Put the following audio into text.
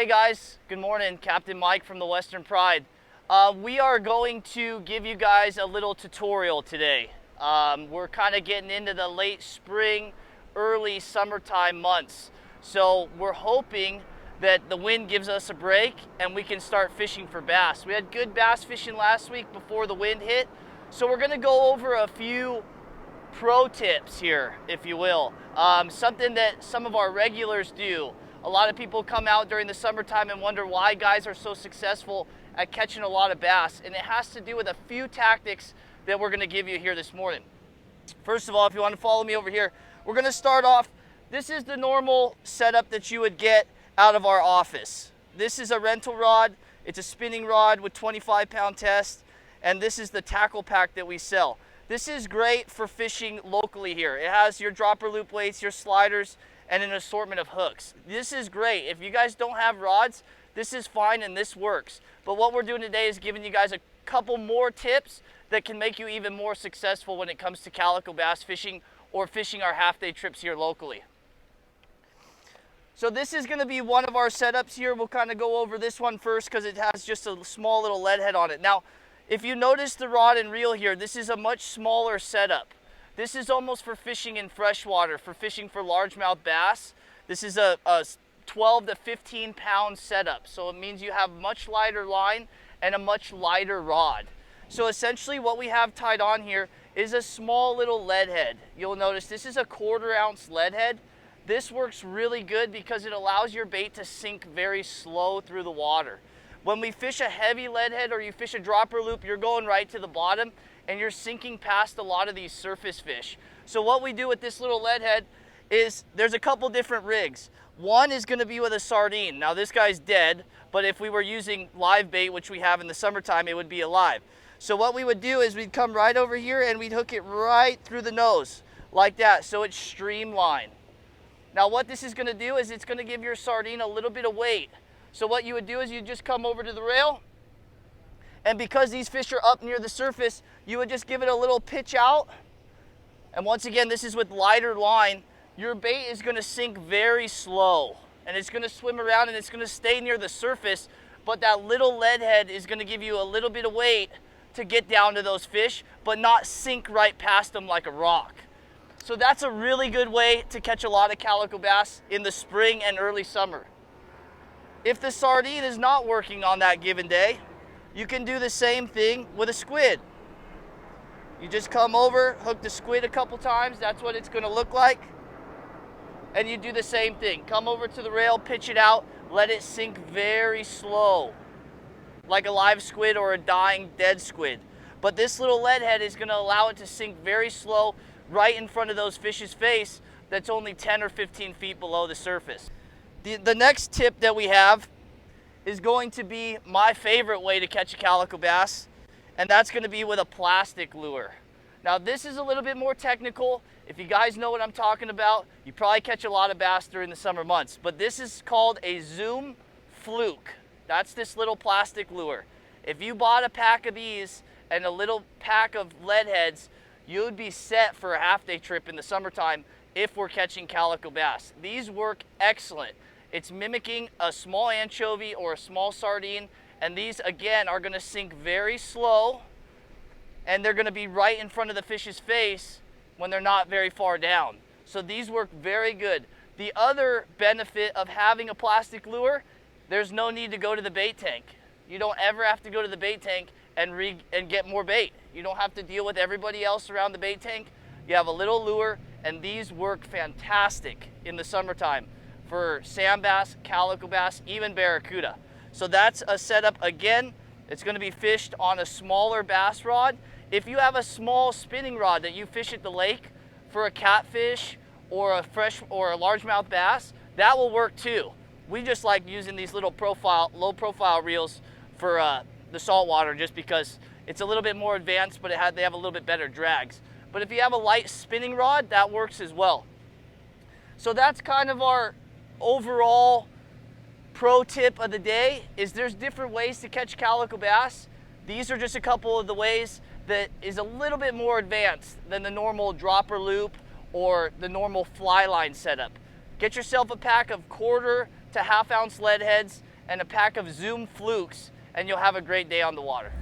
Hey guys, good morning. Captain Mike from the Western Pride. We are going to give you guys a little tutorial today. We're kind of getting into the late spring, early summertime months. So we're hoping that the wind gives us a break and we can start fishing for bass. We had good bass fishing last week before the wind hit. So we're gonna go over a few pro tips here, if you will. Something that some of our regulars do. A lot of people come out during the summertime and wonder why guys are so successful at catching a lot of bass, and it has to do with a few tactics that we're going to give you here this morning. First of all, if you want to follow me over here, we're going to start off. This is the normal setup that you would get out of our office. This is a rental rod. It's a spinning rod with 25-pound test, and this is the tackle pack that we sell. This is great for fishing locally here. It has your dropper loop weights, your sliders, and an assortment of hooks. This is great. If you guys don't have rods, this is fine and this works. But what we're doing today is giving you guys a couple more tips that can make you even more successful when it comes to calico bass fishing or fishing our half-day trips here locally. So this is gonna be one of our setups here. We'll kind of go over this one first because it has just a small little lead head on it. Now, if you notice the rod and reel here, this is a much smaller setup. This is almost for fishing in freshwater, for fishing for largemouth bass. This is a 12 to 15 pound setup. So it means you have much lighter line and a much lighter rod. So essentially what we have tied on here is a small little lead head. You'll notice this is a 1/4 ounce lead head. This works really good because it allows your bait to sink very slow through the water. When we fish a heavy lead head or you fish a dropper loop, you're going right to the bottom and you're sinking past a lot of these surface fish. So what we do with this little lead head is there's a couple different rigs. One is gonna be with a sardine. Now this guy's dead, but if we were using live bait, which we have in the summertime, it would be alive. So what we would do is we'd come right over here and we'd hook it right through the nose, like that, so it's streamlined. Now what this is gonna do is it's gonna give your sardine a little bit of weight. So what you would do is you just come over to the rail, and because these fish are up near the surface, you would just give it a little pitch out. And once again, this is with lighter line. Your bait is gonna sink very slow and it's gonna swim around and it's gonna stay near the surface, but that little lead head is gonna give you a little bit of weight to get down to those fish, but not sink right past them like a rock. So that's a really good way to catch a lot of calico bass in the spring and early summer. If the sardine is not working on that given day, you can do the same thing with a squid. You just come over, hook the squid a couple times, that's what it's gonna look like. And you do the same thing. Come over to the rail, pitch it out, let it sink very slow, like a live squid or a dying dead squid. But this little lead head is gonna allow it to sink very slow right in front of those fish's face that's only 10 or 15 feet below the surface. The next tip that we have is going to be my favorite way to catch a calico bass, and that's going to be with a plastic lure. Now this is a little bit more technical. If you guys know what I'm talking about, you probably catch a lot of bass during the summer months, but this is called a Zoom Fluke. That's this little plastic lure. If you bought a pack of these and a little pack of lead heads, you would be set for a half-day trip in the summertime if we're catching calico bass. These work excellent. It's mimicking a small anchovy or a small sardine, and these again are gonna sink very slow, and they're gonna be right in front of the fish's face when they're not very far down. So these work very good. The other benefit of having a plastic lure, there's no need to go to the bait tank. You don't ever have to go to the bait tank and get more bait. You don't have to deal with everybody else around the bait tank. You have a little lure, and these work fantastic in the summertime for sand bass, calico bass, even barracuda. So that's a setup. Again, it's gonna be fished on a smaller bass rod. If you have a small spinning rod that you fish at the lake for a catfish or a largemouth bass, that will work too. We just like using these little low profile reels for the saltwater just because it's a little bit more advanced, but they have a little bit better drags. But if you have a light spinning rod, that works as well. So that's kind of our overall pro tip of the day. Is there's different ways to catch calico bass. These are just a couple of the ways that is a little bit more advanced than the normal dropper loop or the normal fly line setup. Get yourself a pack of 1/4 to 1/2 ounce lead heads and a pack of Zoom Flukes, and you'll have a great day on the water.